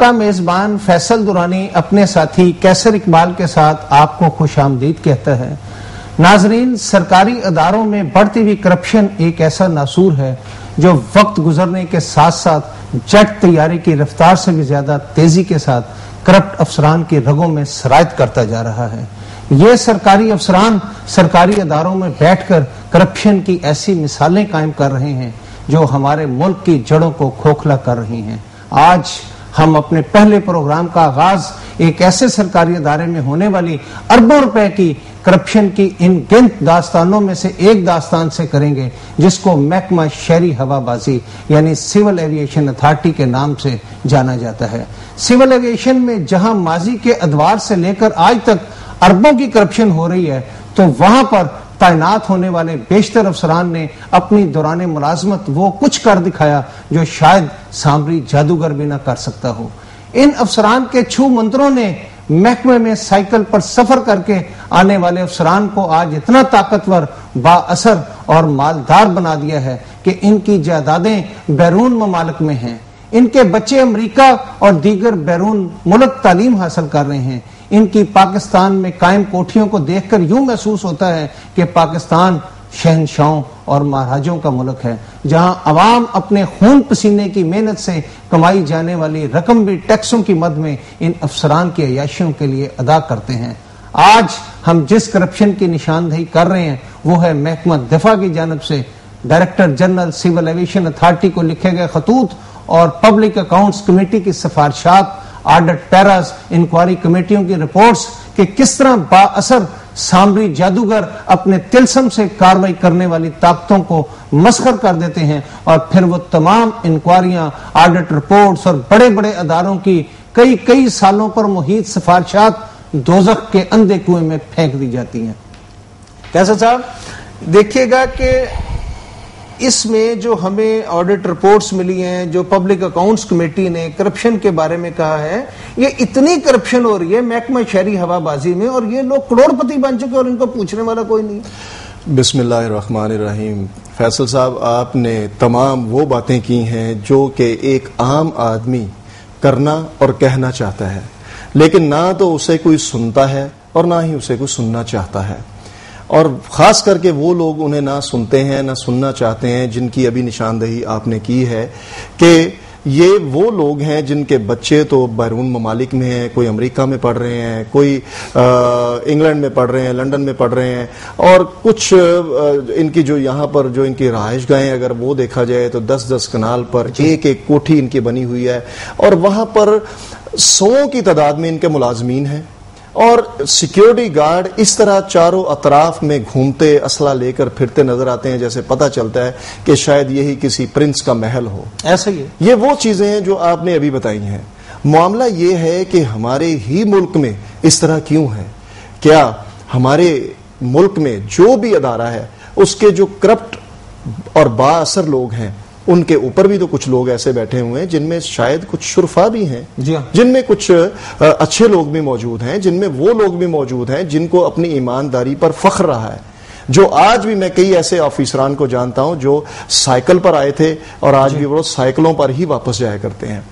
आपका मेजबान फैसल दुरानी अपने साथी कैसर इकबाल के साथ आपको खुश आमदीद कहता है। नाजरीन, सरकारी अदारों में बढ़ती हुई करप्शन एक ऐसा नासूर है जो वक्त गुजरने के साथ साथ जेट तैयारी की रफ्तार से भी ज्यादा तेजी के साथ करप्ट अफसरान की रगों में सरायत करता जा रहा है। ये सरकारी अफसरान सरकारी अदारों में बैठकर करप्शन की ऐसी मिसालें कायम कर रहे हैं जो हमारे मुल्क की जड़ों को खोखला कर रही हैं। आज हम अपने पहले प्रोग्राम का आगाज एक ऐसे सरकारी अदारे में होने वाली अरबों रुपए की करप्शन की इन गिनत दास्तानों में से एक दास्तान से करेंगे जिसको महकमा शहरी हवाबाजी यानी सिविल एविएशन अथॉरिटी के नाम से जाना जाता है। सिविल एविएशन में जहां माजी के अदवार से लेकर आज तक अरबों की करप्शन हो रही है, तो वहां पर तैनात होने वाले बेशतर अफसरान ने अपनी दौरान मुलाजमत वो कुछ कर दिखाया जो शायद सामरी जादूगर भी ना कर सकता हो। इन अफसरान के छू मंत्रों ने महकमे में साइकिल पर सफर करके आने वाले अफसरान को आज इतना ताकतवर, बाअसर और मालदार बना दिया है कि इनकी जायदादें बैरून ममालिक में हैं। इनके बच्चे अमेरिका और दीगर बैरून मुल्क तालीम हासिल कर रहे हैं। इनकी पाकिस्तान में कायम कोठियों को देखकर यूं महसूस होता है कि पाकिस्तान शहनशाहों और महाराजों का मुल्क है, जहां अवाम अपने खून पसीने की मेहनत से कमाई जाने वाली रकम भी टैक्सों की मद में इन अफसरान की अयाशियों के लिए अदा करते हैं। आज हम जिस करप्शन की निशानदेही कर रहे हैं वो है महकमा दिफा की जानिब से director general civil aviation authority को लिखे गए खतूत और पब्लिक अकाउंट्स कमेटी की सिफारिशात, ऑडिट पैरास, इंक्वायरी कमेटियों की रिपोर्ट्स कि किस तरह बाअसर सामरी जादूगर अपने तिलसम से कार्रवाई करने वाली ताकतों को मस्खर कर देते हैं और फिर वो तमाम इंक्वायरियां, ऑडिट रिपोर्ट्स और बड़े बड़े अदारों की कई कई सालों पर मुहीत सिफारिशात दोज़ख के अंधे कुएं में फेंक दी जाती हैं। कैसा साहब, देखिएगा कि इसमें जो हमें ऑडिट रिपोर्ट्स मिली हैं, जो पब्लिक अकाउंट्स कमेटी ने करप्शन के बारे में कहा है, ये इतनी करप्शन हो रही है महकमा शहरी हवाबाजी में और ये लोग करोड़पति बन चुके और इनको पूछने वाला कोई नहीं। बिस्मिल्लाहिर्रहमानिर्रहीम। फैसल साहब, आपने तमाम वो बातें की हैं जो कि एक आम आदमी करना और कहना चाहता है, लेकिन ना तो उसे कोई सुनता है और ना ही उसे कोई सुनना चाहता है। और खास करके वो लोग उन्हें ना सुनते हैं ना सुनना चाहते हैं जिनकी अभी निशानदेही आपने की है कि ये वो लोग हैं जिनके बच्चे तो बैरून ममालिक में हैं, कोई अमेरिका में पढ़ रहे हैं, कोई इंग्लैंड में पढ़ रहे हैं, लंदन में पढ़ रहे हैं, और कुछ इनकी जो यहाँ पर जो इनकी रहायशगाहें अगर वो देखा जाए तो 10-10 कनाल पर एक एक कोठी इनकी बनी हुई है और वहाँ पर 100 की तादाद में इनके मुलाजमीन हैं और सिक्योरिटी गार्ड इस तरह चारों अतराफ में घूमते असला लेकर फिरते नजर आते हैं जैसे पता चलता है कि शायद यही किसी प्रिंस का महल हो। ऐसा ही ये वो चीजें हैं जो आपने अभी बताई हैं। मामला ये है कि हमारे ही मुल्क में इस तरह क्यों है? क्या हमारे मुल्क में जो भी अदारा है उसके जो करप्ट और बाअसर लोग हैं उनके ऊपर भी तो कुछ लोग ऐसे बैठे हुए हैं जिनमें शायद कुछ शुरफा भी हैं, जिनमें कुछ अच्छे लोग भी मौजूद हैं, जिनमें वो लोग भी मौजूद हैं जिनको अपनी ईमानदारी पर फख्र रहा है। जो आज भी मैं कई ऐसे ऑफिसरान को जानता हूं जो साइकिल पर आए थे और आज भी वो साइकिलों पर ही वापस जाया करते हैं।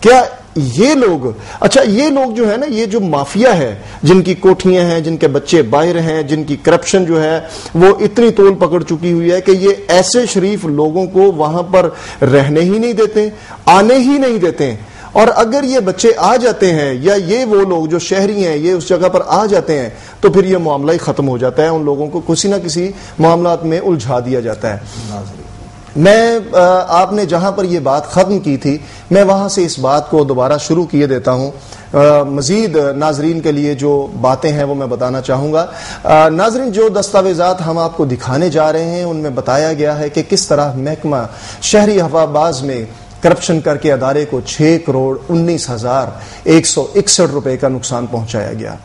क्या ये लोग, अच्छा ये लोग जो है ना, ये जो माफिया है जिनकी कोठियां हैं, जिनके बच्चे बाहर हैं, जिनकी करप्शन जो है वो इतनी तोल पकड़ चुकी हुई है कि ये ऐसे शरीफ लोगों को वहां पर रहने ही नहीं देते, आने ही नहीं देते। और अगर ये बच्चे आ जाते हैं या ये वो लोग जो शहरी हैं ये उस जगह पर आ जाते हैं तो फिर ये मामला ही खत्म हो जाता है, उन लोगों को किसी ना किसी मामलात में उलझा दिया जाता है। मैं आपने जहां पर यह बात खत्म की थी मैं वहां से इस बात को दोबारा शुरू किए देता हूं। मजीद नाजरीन के लिए जो बातें हैं वो मैं बताना चाहूंगा। नाजरीन, जो दस्तावेजात हम आपको दिखाने जा रहे हैं उनमें बताया गया है कि किस तरह महकमा शहरी हवाबाज में करप्शन करके अदारे को 6,19,161 रुपए का नुकसान पहुंचाया गया।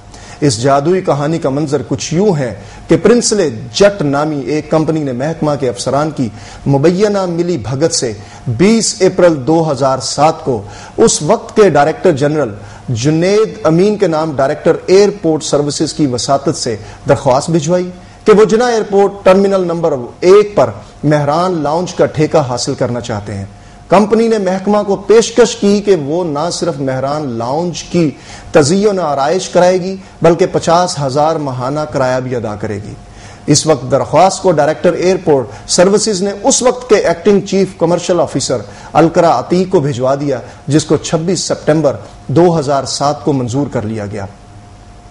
इस जादुई कहानी का मंजर कुछ यूं है कि प्रिंसले जट नामी एक कंपनी ने महकमा के अफसरान की मुबैना मिली भगत से 20 अप्रैल 2007 को उस वक्त के डायरेक्टर जनरल जुनैद अमीन के नाम डायरेक्टर एयरपोर्ट सर्विसेज की वसातत से दरख्वास्त भिजवाई कि वो जिना एयरपोर्ट टर्मिनल नंबर 1 पर मेहरान लाउंज का ठेका हासिल करना चाहते हैं। کمپنی نے محکمہ کو پیشکش کی کہ وہ نہ صرف مہران لاؤنج کی تزئین و آرائش کرائے گی بلکہ 50,000 ماہانہ کرایہ بھی ادا کرے گی۔ اس وقت درخواست کو ڈائریکٹر ایئرپورٹ سروسز نے اس وقت کے ایکٹنگ چیف کمرشل آفیسر القرا عتیق کو بھجوا دیا، جس کو 26 سپٹمبر 2007 کو منظور کر لیا گیا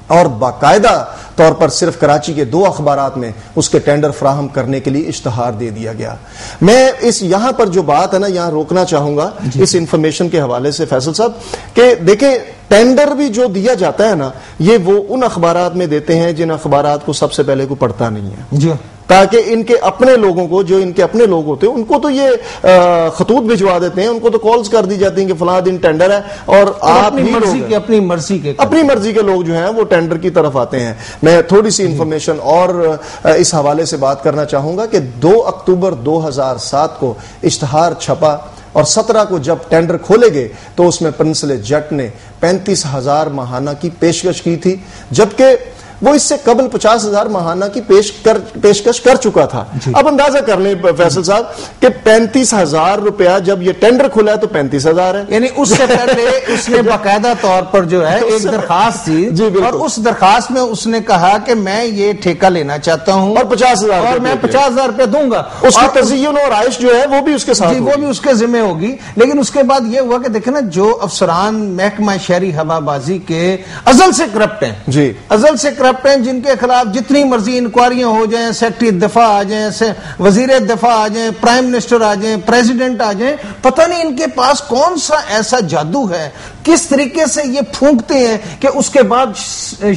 اور باقاعدہ طور پر صرف کراچی کے 2 اخبارات میں اس کے ٹینڈر فراہم کرنے کے لیے اشتہار دے دیا گیا۔ میں اس یہاں پر جو بات ہے نا یہاں روکنا چاہوں گا اس انفارمیشن کے حوالے سے فیصل صاحب کہ دیکھیں ٹینڈر بھی جو دیا جاتا ہے نا یہ وہ ان اخبارات میں دیتے ہیں جن اخبارات کو سب سے پہلے کوئی پڑھتا نہیں ہے جی، تاکہ ان کے اپنے لوگوں کو جو ان کے اپنے لوگ ہوتے ہیں ان کو تو یہ خطوط بھجوا دیتے ہیں، ان کو تو کالز کر دی جاتی ہیں کہ فلاں دن ٹینڈر ہے اور آپ اپنی مرضی کے لوگ جو ہیں وہ ٹینڈر کی طرف آتے ہیں۔ میں تھوڑی سی انفارمیشن اور اس حوالے سے بات کرنا چاہوں گا کہ 2 اکتوبر 2007 کو اشتہار چھپا اور 17 کو جب ٹینڈر کھولے گئے تو اس میں پرنسل جٹ نے 35,000 ماہانہ کی پیشکش کی تھی، جبکہ وہ اس سے قبل 50,000 ماہانہ کی پیشکش کر چکا تھا۔ اب اندازہ کر لیں فیصل صاحب کہ 35,000 روپیہ جب یہ ٹینڈر کھلا ہے تو 35,000 ہے، یعنی اس سے پہلے اس نے باقاعدہ طور پر جو ہے ایک درخواست تھی اور اس درخواست میں اس نے کہا کہ میں یہ ٹھیکہ لینا چاہتا ہوں اور 50,000 اور میں 50,000 روپے دوں گا، اس کی تزئین اور رائش جو ہے وہ بھی اس کے ساتھ وہ بھی اس کے ذمہ ہوگی۔ لیکن اس کے بعد یہ ہوا کہ دیکھیں نا جو افسران محکمہ شہری ہوا بازی کے ازل سے کرپٹ ہیں، جی ازل سے کرپٹ ہیں، جن کے خلاف جتنی مرضی انکوائریاں ہو جائیں، سیکرٹری دفاع آ جائیں، وزیر دفاع آ جائیں، پرائم منسٹر آ جائیں، پریزیڈنٹ آ جائیں، پتہ نہیں ان کے پاس کون سا ایسا جادو ہے، کس طریقے سے یہ پھونکتے ہیں کہ اس کے بعد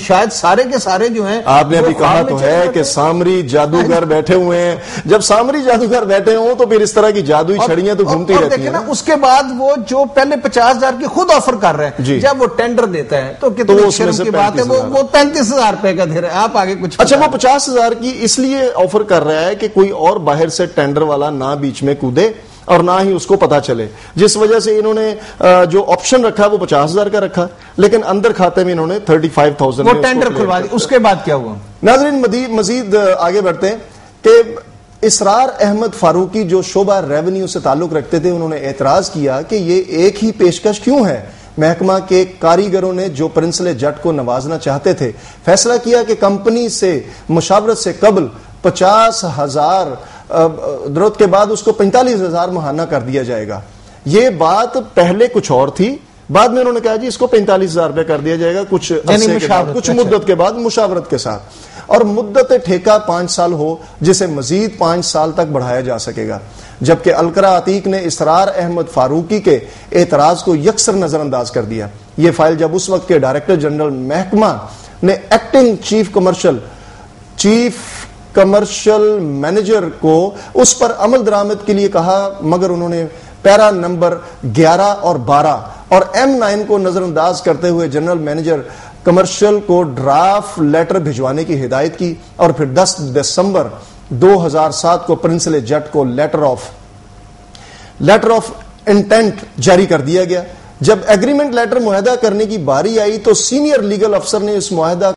شاید سارے کے سارے جو ہیں۔ آپ نے ابھی کہا تو ہے کہ سامری جادوگر بیٹھے ہوئے ہیں، جب سامری جادوگر بیٹھے ہوں تو پھر اس طرح کی جادوئی چھڑیاں تو گھومتی رہتی ہیں۔ اس کے بعد وہ جو پہلے 50,000 کی خود آفر کر رہے ہیں، جب وہ ٹینڈر دیتا ہے تو کتنی شرم کی بات ہے، وہ 35,000 روپے کا دے رہے ہیں۔ آپ آگے کچھ اچھا وہ 50,000 کی اس لیے آفر کر رہا ہے کہ کوئی اور باہر سے ٹینڈر والا نہ بیچ میں کودے اور نہ ہی اس کو پتا چلے، جس وجہ سے انہوں نے جو آپشن رکھا وہ 50,000 کا رکھا، لیکن اندر کھاتے میں انہوں نے 35,000 وہ ٹینڈر کھلوا دی۔ اس کے بعد کیا ہوا؟ ناظرین مزید آگے بڑھتے ہیں کہ اسرار احمد فاروقی جو شعبہ ریونیو سے تعلق رکھتے تھے انہوں نے اعتراض کیا کہ یہ ایک ہی پیشکش کیوں ہے۔ محکمہ کے کاریگروں نے جو پرنسل جٹ کو نوازنا چاہتے تھے فیصلہ کیا کہ کمپنی سے مشاورت سے قبل 50,000 درود کے بعد اس کو 45,000 ماہانہ کر دیا جائے گا۔ یہ بات پہلے کچھ اور تھی، بعد میں انہوں نے کہا جی اس کو 45,000 روپے کر دیا جائے گا کچھ مدت کے بعد مشاورت کے ساتھ، اور مدت ٹھیکہ 5 سال ہو جسے مزید 5 سال تک بڑھایا جا سکے گا۔ جبکہ القرا عتیق نے اسرار احمد فاروقی کے اعتراض کو یکسر نظر انداز کر دیا۔ یہ فائل جب اس وقت کے ڈائریکٹر جنرل محکمہ نے ایکٹنگ چیف کمرشل مینیجر کو اس پر عمل درآمد کے لیے کہا، مگر انہوں نے پیرا نمبر 11 اور 12 اور M9 کو نظر انداز کرتے ہوئے جنرل مینیجر کمرشل کو ڈرافٹ لیٹر بھجوانے کی ہدایت کی، اور پھر 10 دسمبر 2007 کو پرنسل جٹ کو لیٹر آف انٹینٹ جاری کر دیا گیا۔ جب ایگریمنٹ لیٹر معاہدہ کرنے کی باری آئی تو سینئر لیگل افسر نے اس معاہدہ